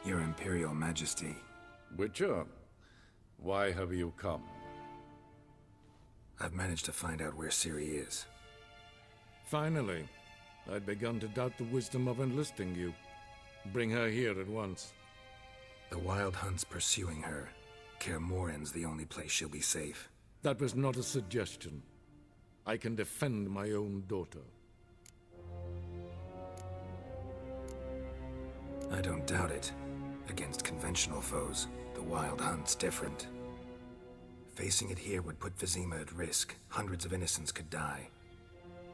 Your Imperial Majesty. Witcher, why have you come? I've managed to find out where Ciri is. Finally. I'd begun to doubt the wisdom of enlisting you. Bring her here at once. The Wild Hunt's pursuing her. Kaer Morhen's the only place she'll be safe. That was not a suggestion. I can defend my own daughter. I don't doubt it. Against conventional foes, the Wild Hunt's different. Facing it here would put Vizima at risk. Hundreds of innocents could die.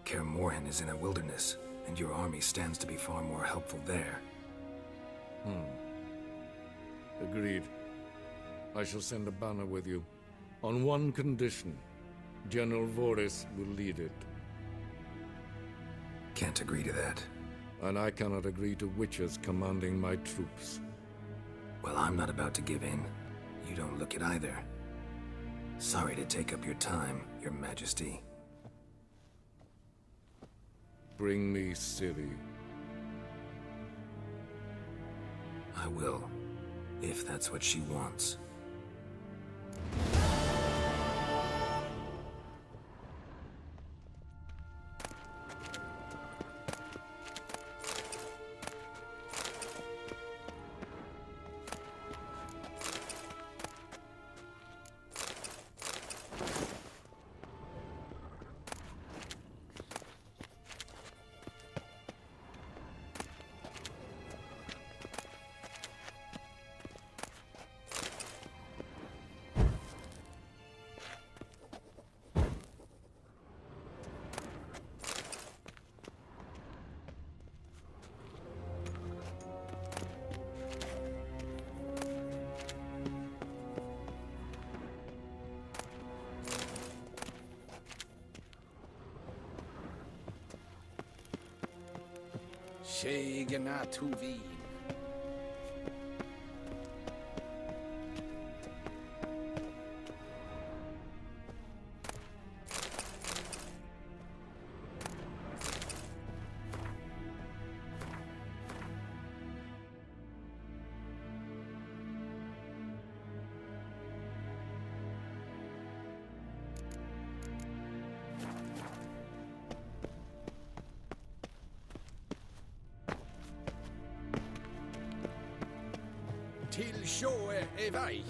Kaer Morhen is in a wilderness, and your army stands to be far more helpful there. Agreed. I shall send a banner with you. On one condition. General Voris will lead it. Can't agree to that. And I cannot agree to Witchers commanding my troops. Well, I'm not about to give in. You don't look it either. Sorry to take up your time, Your Majesty. Bring me Ciri. I will, if that's what she wants. Till sjået er vei.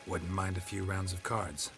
Wouldn't mind a few rounds of cards.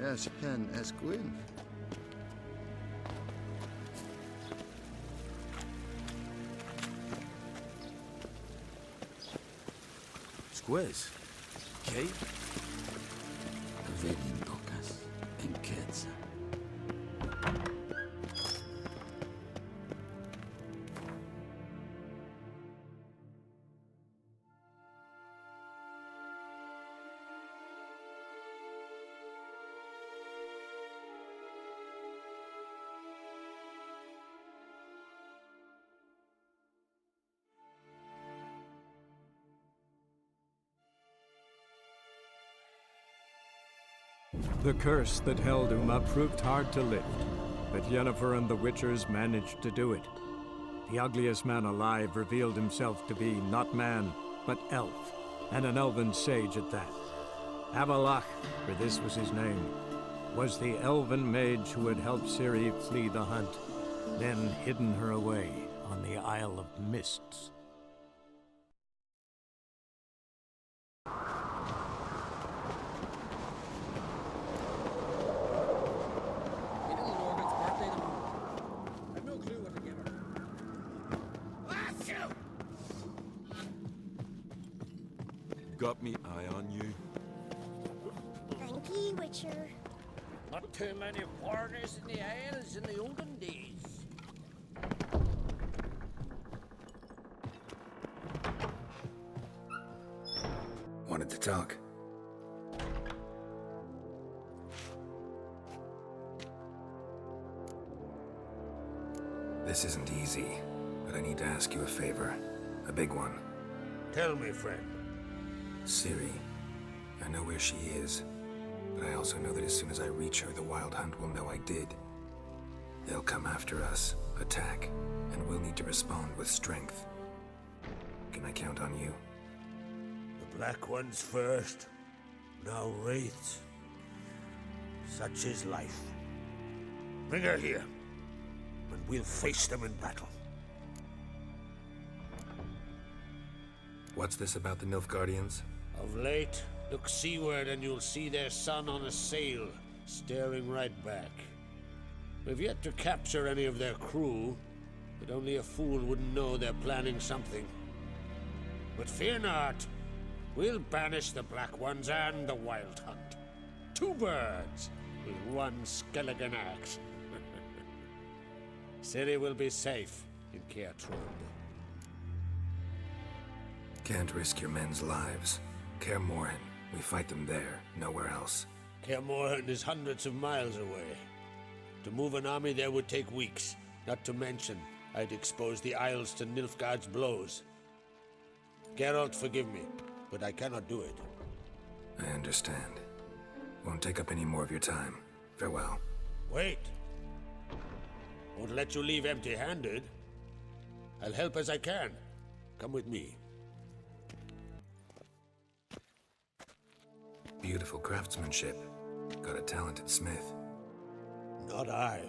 as hen as Gwyn. Squares. Okay? Velin tocas en Quetzal. The curse that held Uma proved hard to lift, but Yennefer and the Witchers managed to do it. The ugliest man alive revealed himself to be not man, but elf, and an elven sage at that. Avalach, for this was his name, was the elven mage who had helped Ciri flee the hunt, then hidden her away on the Isle of Mists. Got me eye on you. Thank you, Witcher. Not too many foreigners in the Isles in the olden days. Wanted to talk. This isn't easy, but I need to ask you a favor. A big one. Tell me, friend. Ciri. I know where she is, but I also know that as soon as I reach her, the Wild Hunt will know I did. They'll come after us, attack, and we'll need to respond with strength. Can I count on you? The Black Ones first, now Wraiths. Such is life. Bring her here, and we'll face them in battle. What's this about the Nilfgaardians? Of late, look seaward and you'll see their sun on a sail, staring right back. We've yet to capture any of their crew, but only a fool wouldn't know they're planning something. But fear not, we'll banish the Black Ones and the Wild Hunt. Two birds with one skeleton axe. Ciri will be safe in Caer Trump. Can't risk your men's lives. Kaer Morhen, we fight them there, nowhere else. Kaer Morhen is hundreds of miles away. To move an army there would take weeks. Not to mention, I'd expose the Isles to Nilfgaard's blows. Geralt, forgive me, but I cannot do it. I understand. Won't take up any more of your time. Farewell. Wait. Won't let you leave empty-handed. I'll help as I can. Come with me. Beautiful craftsmanship. Got a talented smith. Not I.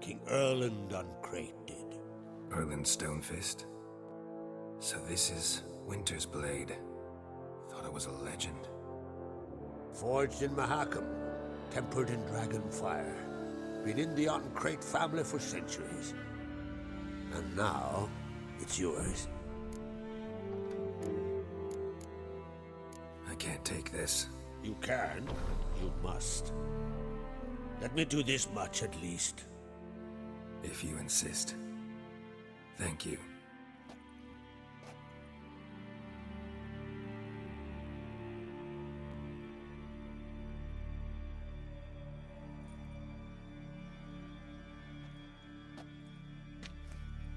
King Erland Uncrate did. Erland Stonefist. So this is Winter's blade. Thought it was a legend. Forged in Mahakam, tempered in dragon fire. Been in the Uncrate family for centuries. And now, it's yours. I can't take this. You can, you must. Let me do this much at least. If you insist. Thank you.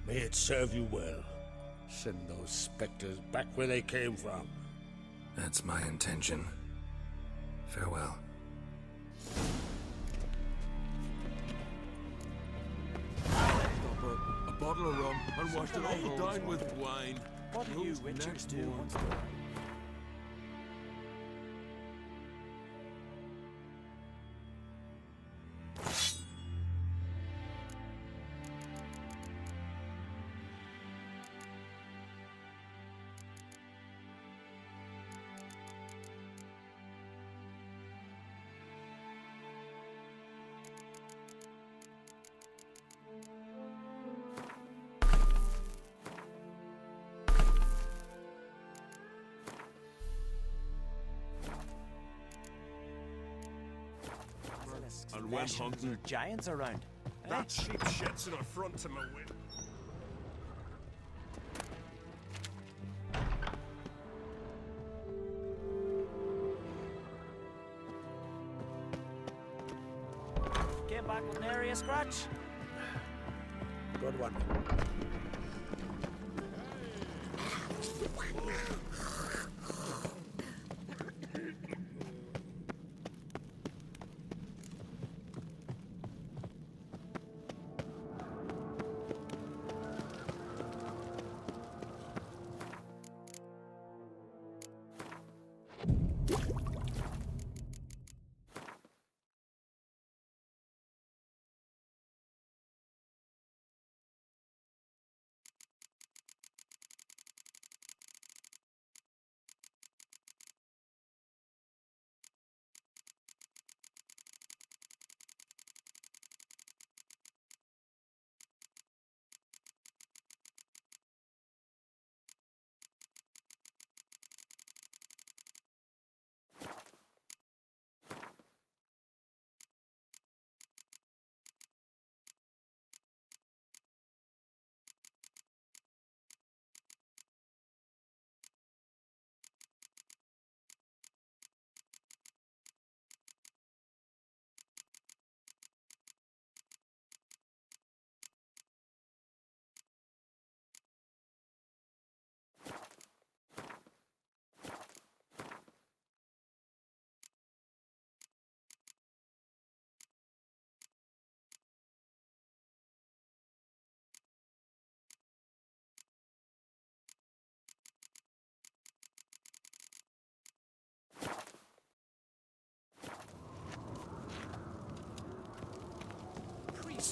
May it serve you well. Send those specters back where they came from. That's my intention. Farewell. A bottle of rum and washed it all down with wine. What do you Witchers do once more? went hunting. Or giants around. That sheep sheds in front to my win. Came back with nary a scratch. Good one.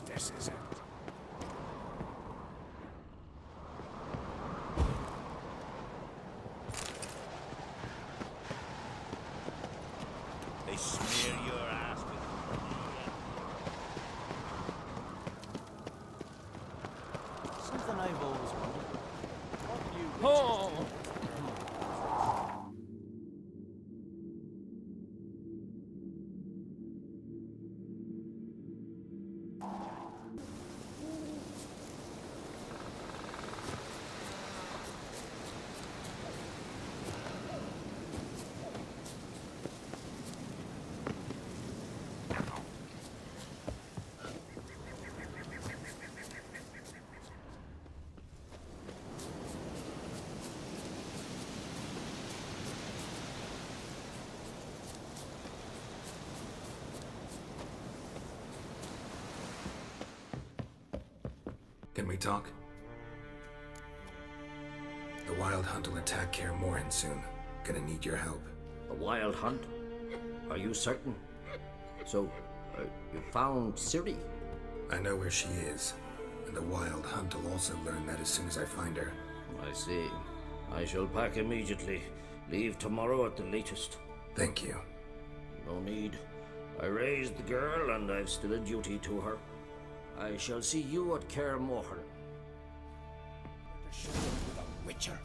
This is it. They smear your ass with... Something I've always wondered. What you Oh! Can we talk? The Wild Hunt will attack Kaer Morhen soon. Gonna need your help. A wild hunt? Are you certain? So, you found Ciri? I know where she is, and the Wild Hunt will also learn that as soon as I find her. I see. I shall pack immediately. Leave tomorrow at the latest. Thank you. No need. I raised the girl, and I've still a duty to her. I shall see you at Kaer Morhen. with a witcher.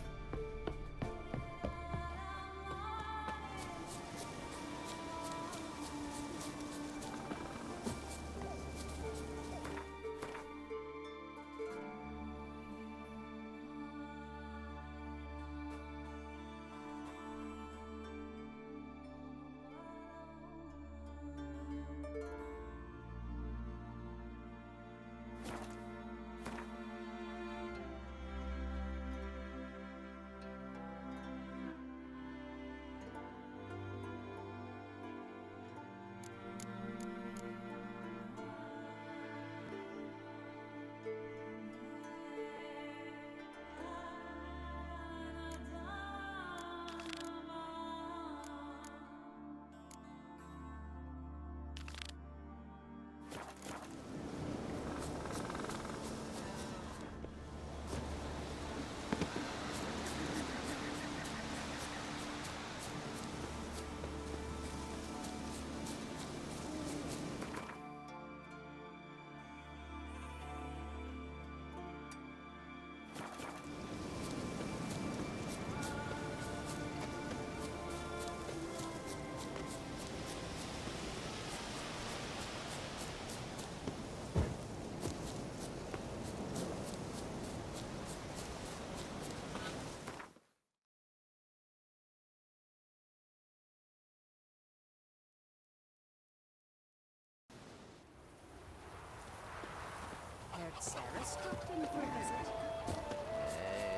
Stopped in for a visit.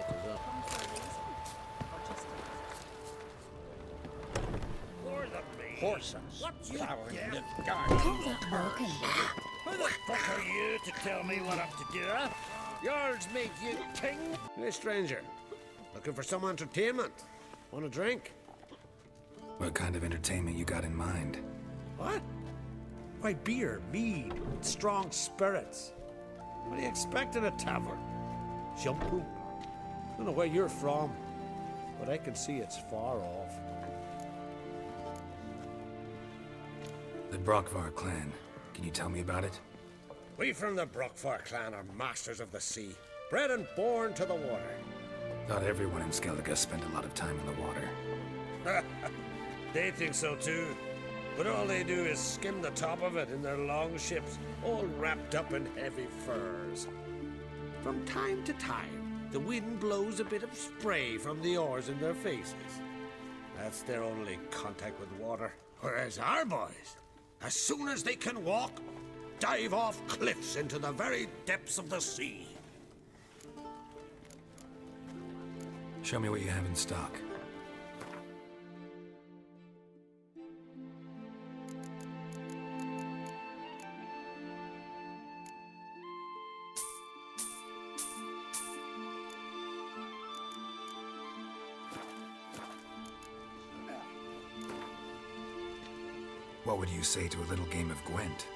Come for a reason, or just Horses. What's flowering in the garden? Who the fuck are you to tell me what I'm to do, huh? Yours make you king? Hey, stranger. Looking for some entertainment? Want a drink? What kind of entertainment you got in mind? What? Why, beer, mead, strong spirits. What do you expect in a tavern? Jump? Don't know where you're from, but I can see it's far off. The Brockvar clan. Can you tell me about it? We from the Brockvar clan are masters of the sea, bred and born to the water. Not everyone in Skellige spent a lot of time in the water. They think so too, but all they do is skim the top of it in their long ships, all wrapped up in heavy furs. From time to time, the wind blows a bit of spray from the oars in their faces. That's their only contact with water. Whereas our boys, as soon as they can walk, dive off cliffs into the very depths of the sea. Show me what you have in stock. What would you say to a little game of Gwent?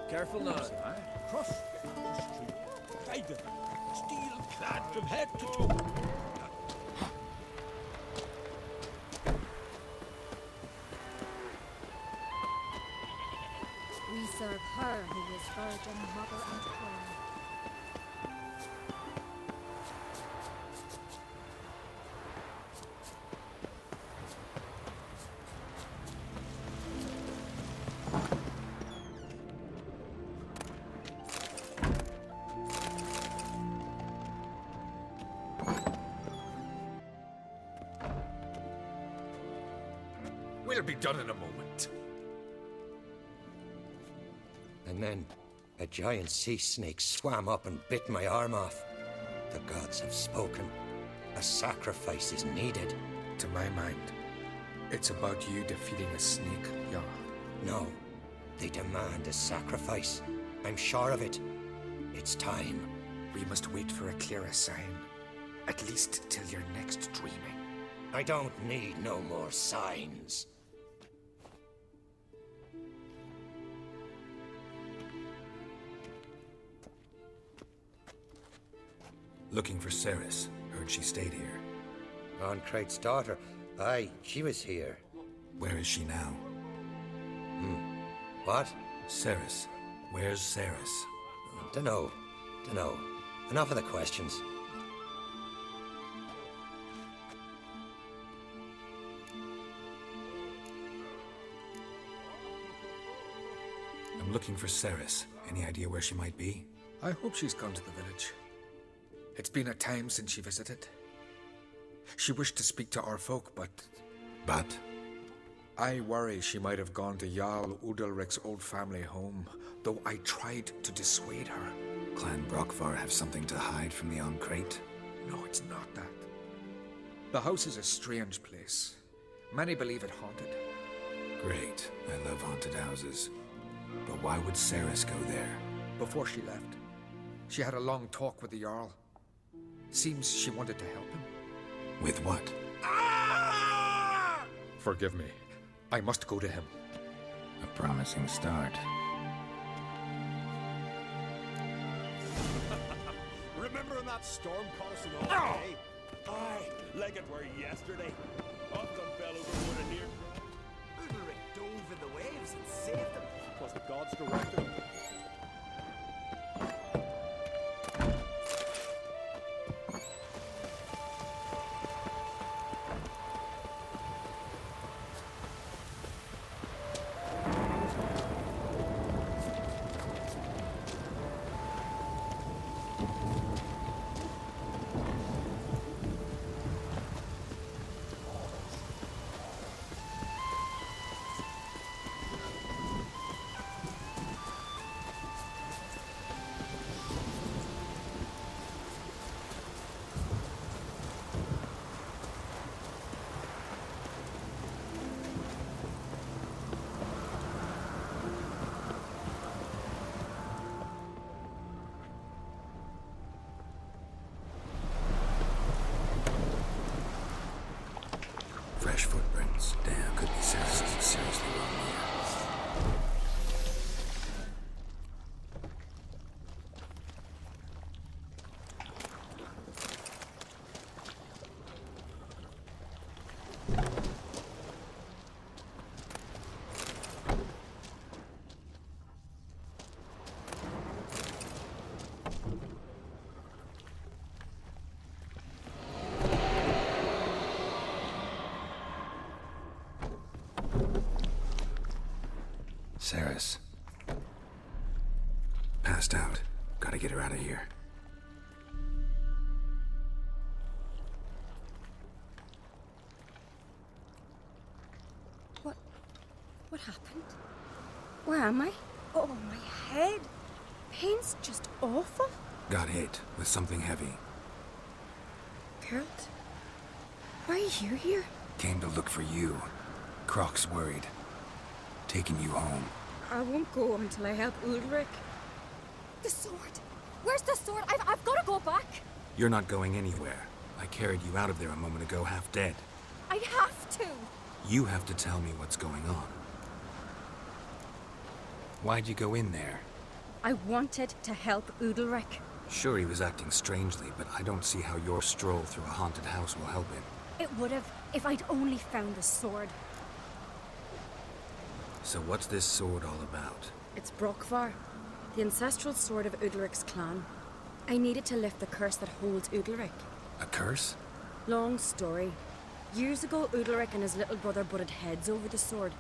Careful now. Cross the street. Tiger, steel clad from head to toe. We serve her who is virgin, mother, and queen. We'll be done in a moment. And then a giant sea snake swam up and bit my arm off. The gods have spoken. A sacrifice is needed. To my mind, it's about you defeating a snake, Jarl. No, they demand a sacrifice. I'm sure of it. It's time. We must wait for a clearer sign. At least till your next dreaming. I don't need no more signs. Looking for Ceres. Heard she stayed here. Ancrate's daughter. Aye, she was here. Where is she now? What? Ceres. Where's Ceres? Dunno. Enough of the questions. I'm looking for Ceres. Any idea where she might be? I hope she's gone to the village. It's been a time since she visited. She wished to speak to our folk, but... But? I worry she might have gone to Jarl Udalric's old family home, though I tried to dissuade her. Clan Brockvar have something to hide from the Ancrate? No, it's not that. The house is a strange place. Many believe it haunted. Great. I love haunted houses. But why would Ceres go there? Before she left, she had a long talk with the Jarl. Seems she wanted to help him. With what? Forgive me. I must go to him. A promising start. Remember when that storm caught us in all day? Aye, like it were yesterday. Often fell overboard and near drowned. Udalric dove in the waves and saved them. Was the gods directed him? Fresh footprints. Damn, could be Ceres is seriously wrong here. Ceres. Passed out. Gotta get her out of here. What happened? Where am I? Oh, my head. Pain's just awful. Got hit with something heavy. Geralt, why are you here? Came to look for you. Croc's worried. Taking you home. I won't go until I help Udalric. The sword! Where's the sword? I've got to go back! You're not going anywhere. I carried you out of there a moment ago, half dead. I have to! You have to tell me what's going on. Why'd you go in there? I wanted to help Udalric. Sure, he was acting strangely, but I don't see how your stroll through a haunted house will help him. It would have, if I'd only found the sword. So what's this sword all about? It's Brockvar, the ancestral sword of Udalric's clan. I needed to lift the curse that holds Udalric. A curse? Long story. Years ago, Udalric and his little brother butted heads over the sword.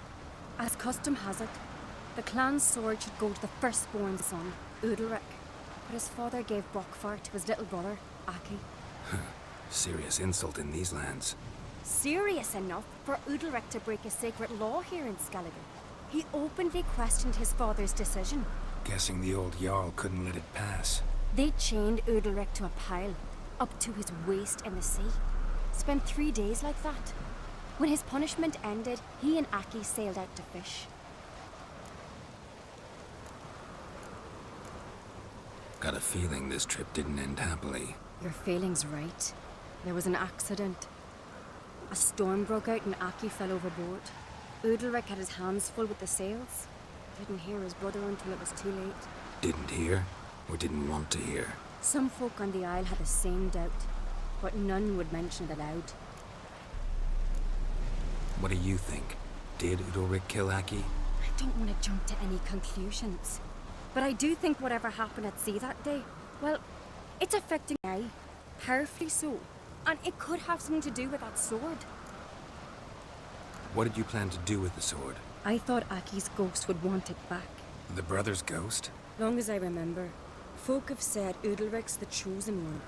As custom has it, the clan's sword should go to the firstborn son, Udalric. But his father gave Brockvar to his little brother, Aki. Serious insult in these lands. Serious enough for Udalric to break a sacred law here in Skellige. He openly questioned his father's decision. Guessing the old Jarl couldn't let it pass. They chained Udalric to a pile, up to his waist in the sea. Spent 3 days like that. When his punishment ended, he and Aki sailed out to fish. Got a feeling this trip didn't end happily. Your feeling's right. There was an accident. A storm broke out and Aki fell overboard. Udalric had his hands full with the sails. Didn't hear his brother until it was too late. Didn't hear, or didn't want to hear? Some folk on the Isle had the same doubt, but none would mention it aloud. What do you think? Did Udalric kill Aki? I don't want to jump to any conclusions. But I do think whatever happened at sea that day, well, it's affecting me. Powerfully so. And it could have something to do with that sword. What did you plan to do with the sword? I thought Aki's ghost would want it back. The brother's ghost? Long as I remember, folk have said Udalric's the chosen one.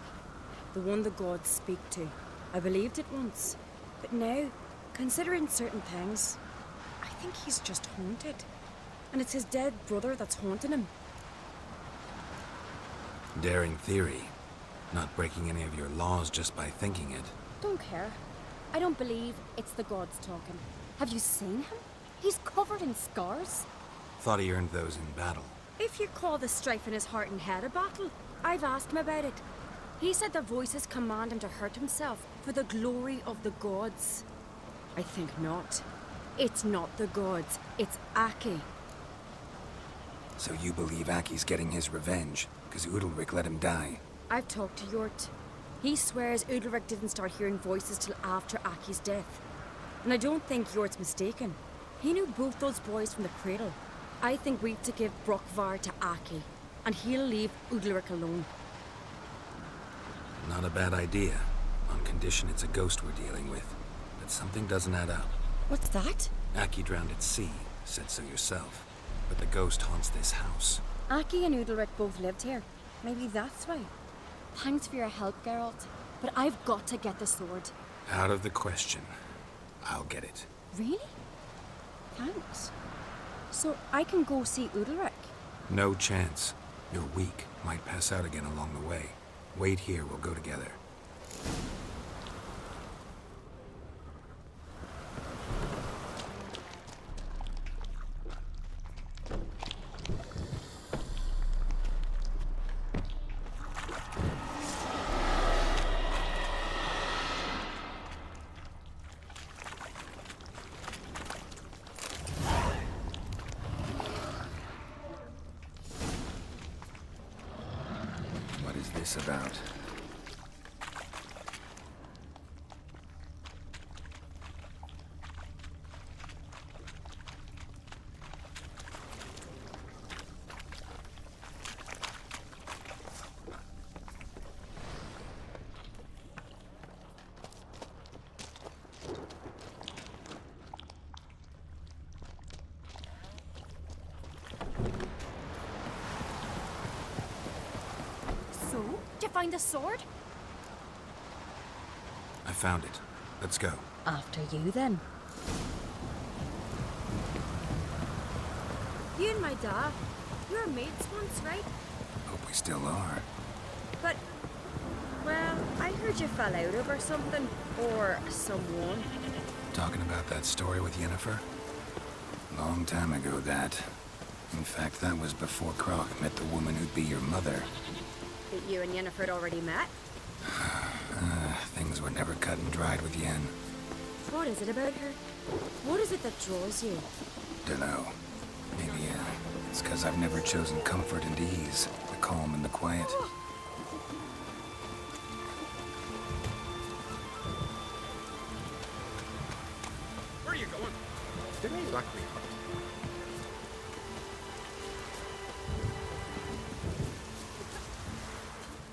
The one the gods speak to. I believed it once. But now, considering certain things, I think he's just haunted. And it's his dead brother that's haunting him. Daring theory. Not breaking any of your laws just by thinking it. Don't care. I don't believe it's the gods talking. Have you seen him? He's covered in scars. Thought he earned those in battle. If you call the strife in his heart and head a battle, I've asked him about it. He said their voices command him to hurt himself for the glory of the gods. I think not. It's not the gods, it's Aki. So you believe Aki's getting his revenge, because Udalric let him die? I've talked to Yort. He swears Udalric didn't start hearing voices till after Aki's death. And I don't think Yort's mistaken. He knew both those boys from the cradle. I think we've to give Brockvar to Aki, and he'll leave Udalric alone. Not a bad idea, on condition it's a ghost we're dealing with. But something doesn't add up. What's that? Aki drowned at sea, said so yourself. But the ghost haunts this house. Aki and Udalric both lived here. Maybe that's why. Thanks for your help, Geralt. But I've got to get the sword. Out of the question. I'll get it. Really? Thanks. So I can go see Udalric? No chance. You're weak. Might pass out again along the way. Wait here, we'll go together. What is this about? Did you find the sword? I found it. Let's go. After you, then. You and my dad, you were mates once, right? Hope we still are. But, well, I heard you fell out over something. Or someone. Talking about that story with Yennefer? Long time ago, that. In fact, that was before Croc met the woman who'd be your mother. That you and Yennefer had already met? Things were never cut and dried with Yen. What is it about her? What is it that draws you? Dunno. Maybe, it's because I've never chosen comfort and ease, the calm and the quiet. Where are you going? Did I lock me up?